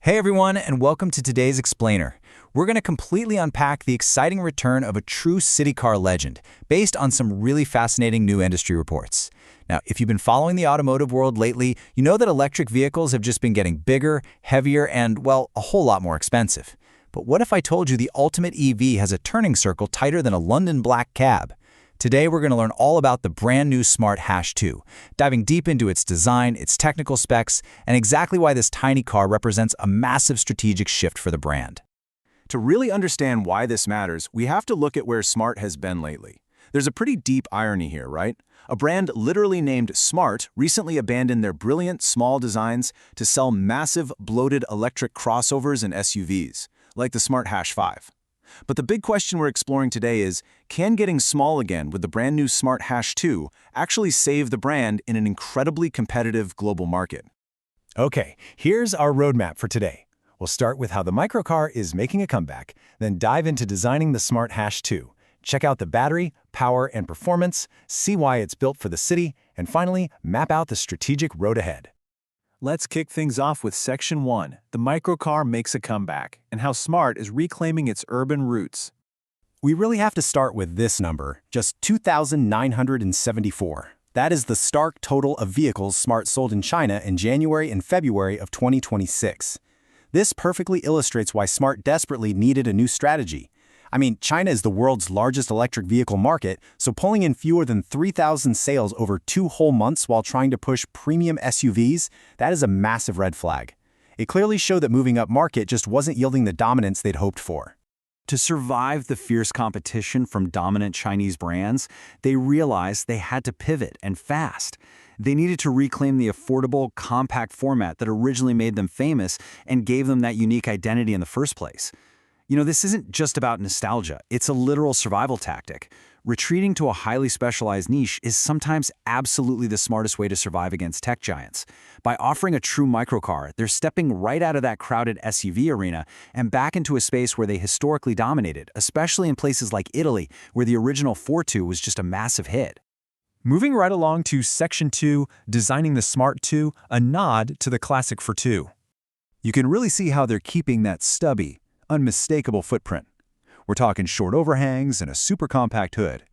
Hey everyone, and welcome to today's Explainer. We're going to completely unpack the exciting return of a true city car legend, based on some really fascinating new industry reports. Now, if you've been following the automotive world lately, you know that electric vehicles have just been getting bigger, heavier, and, well, a whole lot more expensive. But what if I told you the ultimate EV has a turning circle tighter than a London black cab? Today, we're going to learn all about the brand new Smart #2, diving deep into its design, its technical specs, and exactly why this tiny car represents a massive strategic shift for the brand. To really understand why this matters, we have to look at where Smart has been lately. There's a pretty deep irony here, right? A brand literally named Smart recently abandoned their brilliant small designs to sell massive, bloated electric crossovers and SUVs, like the Smart #5. But the big question we're exploring today is, can getting small again with the brand new Smart #2 actually save the brand in an incredibly competitive global market? Okay, here's our roadmap for today. We'll start with how the microcar is making a comeback, then dive into designing the Smart #2. Check out the battery, power, and performance, see why it's built for the city, and finally, map out the strategic road ahead. Let's kick things off with Section 1, the microcar makes a comeback, and how Smart is reclaiming its urban roots. We really have to start with this number, just 2,974. That is the stark total of vehicles Smart sold in China in January and February of 2026. This perfectly illustrates why Smart desperately needed a new strategy. I mean, China is the world's largest electric vehicle market, so pulling in fewer than 3,000 sales over 2 whole months while trying to push premium SUVs, that is a massive red flag. It clearly showed that moving up market just wasn't yielding the dominance they'd hoped for. To survive the fierce competition from dominant Chinese brands, they realized they had to pivot, and fast. They needed to reclaim the affordable, compact format that originally made them famous and gave them that unique identity in the first place. You know, this isn't just about nostalgia, it's a literal survival tactic. Retreating to a highly specialized niche is sometimes absolutely the smartest way to survive against tech giants. By offering a true microcar, they're stepping right out of that crowded SUV arena and back into a space where they historically dominated, especially in places like Italy, where the original ForTwo was just a massive hit. Moving right along to Section 2, designing the Smart 2, a nod to the classic ForTwo. You can really see how they're keeping that stubby, unmistakable footprint. We're talking short overhangs and a super compact hood.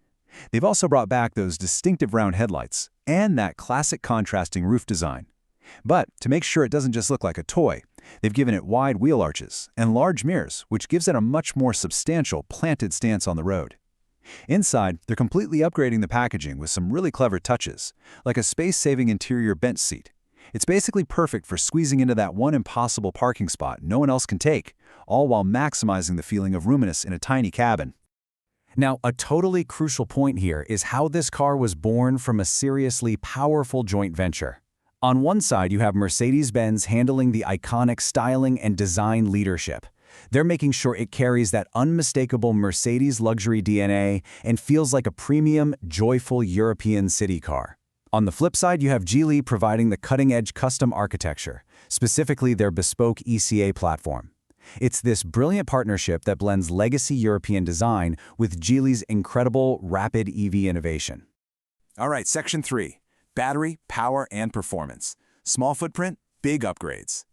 They've also brought back those distinctive round headlights and that classic contrasting roof design. But to make sure it doesn't just look like a toy, they've given it wide wheel arches and large mirrors, which gives it a much more substantial, planted stance on the road. Inside, they're completely upgrading the packaging with some really clever touches, like a space-saving interior bench seat. It's basically perfect for squeezing into that one impossible parking spot no one else can take, all while maximizing the feeling of roominess in a tiny cabin. Now, a totally crucial point here is how this car was born from a seriously powerful joint venture. On one side, you have Mercedes-Benz handling the iconic styling and design leadership. They're making sure it carries that unmistakable Mercedes luxury DNA and feels like a premium, joyful European city car. On the flip side, you have Geely providing the cutting-edge custom architecture, specifically their bespoke ECA platform. It's this brilliant partnership that blends legacy European design with Geely's incredible, rapid EV innovation. All right, Section 3, battery, power, and performance. Small footprint, big upgrades.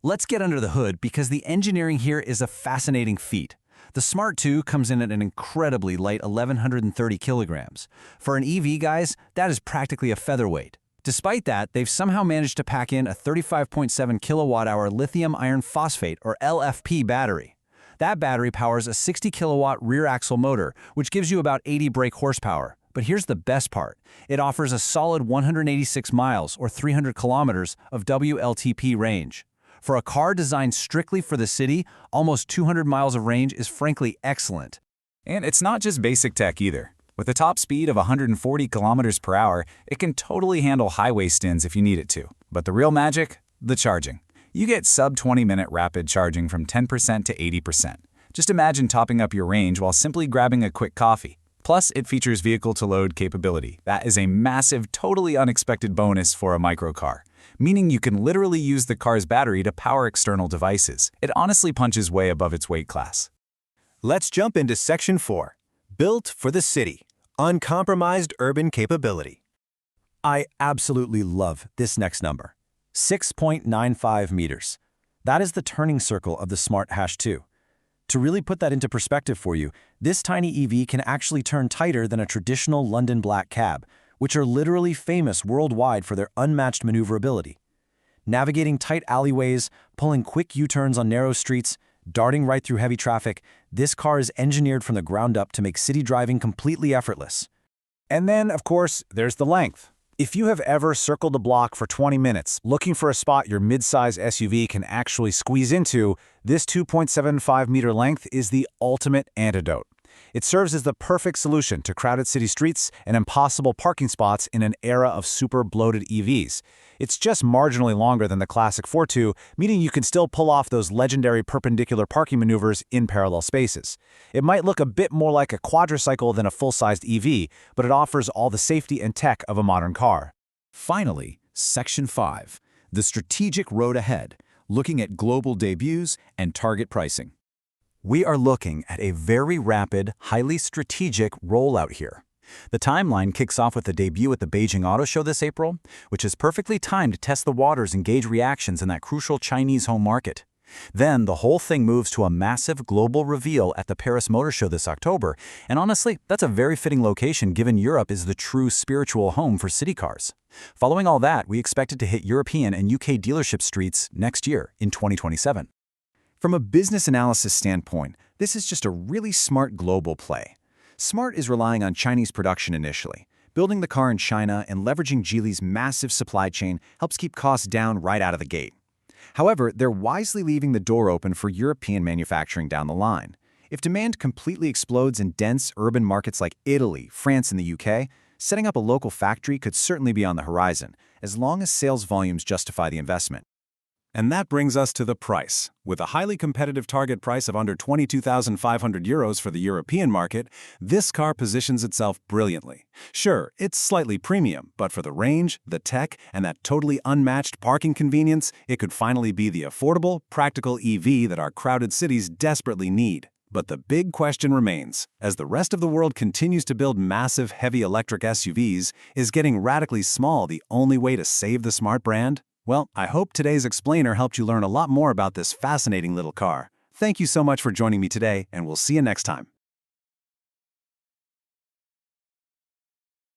Let's get under the hood because the engineering here is a fascinating feat. The Smart 2 comes in at an incredibly light 1,130 kilograms. For an EV, guys, that is practically a featherweight. Despite that, they've somehow managed to pack in a 35.7 kilowatt-hour lithium iron phosphate, or LFP, battery. That battery powers a 60 kilowatt rear axle motor, which gives you about 80 brake horsepower. But here's the best part. It offers a solid 186 miles, or 300 kilometers, of WLTP range. For a car designed strictly for the city, almost 200 miles of range is frankly excellent. And it's not just basic tech either. With a top speed of 140 kilometers per hour, it can totally handle highway stints if you need it to. But the real magic? The charging. You get sub-20-minute rapid charging from 10% to 80%. Just imagine topping up your range while simply grabbing a quick coffee. Plus, it features vehicle-to-load capability. That is a massive, totally unexpected bonus for a microcar, meaning you can literally use the car's battery to power external devices. It honestly punches way above its weight class. Let's jump into Section 4, built for the city, uncompromised urban capability. I absolutely love this next number, 6.95 meters. That is the turning circle of the Smart #2. To really put that into perspective for you, this tiny EV can actually turn tighter than a traditional London black cab, which are literally famous worldwide for their unmatched maneuverability. Navigating tight alleyways, pulling quick U-turns on narrow streets, darting right through heavy traffic, this car is engineered from the ground up to make city driving completely effortless. And then, of course, there's the length. If you have ever circled the block for 20 minutes looking for a spot your midsize SUV can actually squeeze into, this 2.75-meter length is the ultimate antidote. It serves as the perfect solution to crowded city streets and impossible parking spots in an era of super bloated EVs. It's just marginally longer than the classic ForTwo, meaning you can still pull off those legendary perpendicular parking maneuvers in parallel spaces. It might look a bit more like a quadricycle than a full-sized EV, but it offers all the safety and tech of a modern car. Finally, Section 5, the strategic road ahead, looking at global debuts and target pricing. We are looking at a very rapid, highly strategic rollout here. The timeline kicks off with the debut at the Beijing Auto Show this April, which is perfectly timed to test the waters and gauge reactions in that crucial Chinese home market. Then the whole thing moves to a massive global reveal at the Paris Motor Show this October, and honestly, that's a very fitting location given Europe is the true spiritual home for city cars. Following all that, we expect it to hit European and UK dealership streets next year in 2027. From a business analysis standpoint, this is just a really smart global play. Smart is relying on Chinese production initially. Building the car in China and leveraging Geely's massive supply chain helps keep costs down right out of the gate. However, they're wisely leaving the door open for European manufacturing down the line. If demand completely explodes in dense urban markets like Italy, France, and the UK, setting up a local factory could certainly be on the horizon, as long as sales volumes justify the investment. And that brings us to the price. With a highly competitive target price of under €22,500 for the European market, this car positions itself brilliantly. Sure, it's slightly premium, but for the range, the tech, and that totally unmatched parking convenience, it could finally be the affordable, practical EV that our crowded cities desperately need. But the big question remains. As the rest of the world continues to build massive, heavy electric SUVs, is getting radically small the only way to save the Smart brand? Well, I hope today's explainer helped you learn a lot more about this fascinating little car. Thank you so much for joining me today, and we'll see you next time.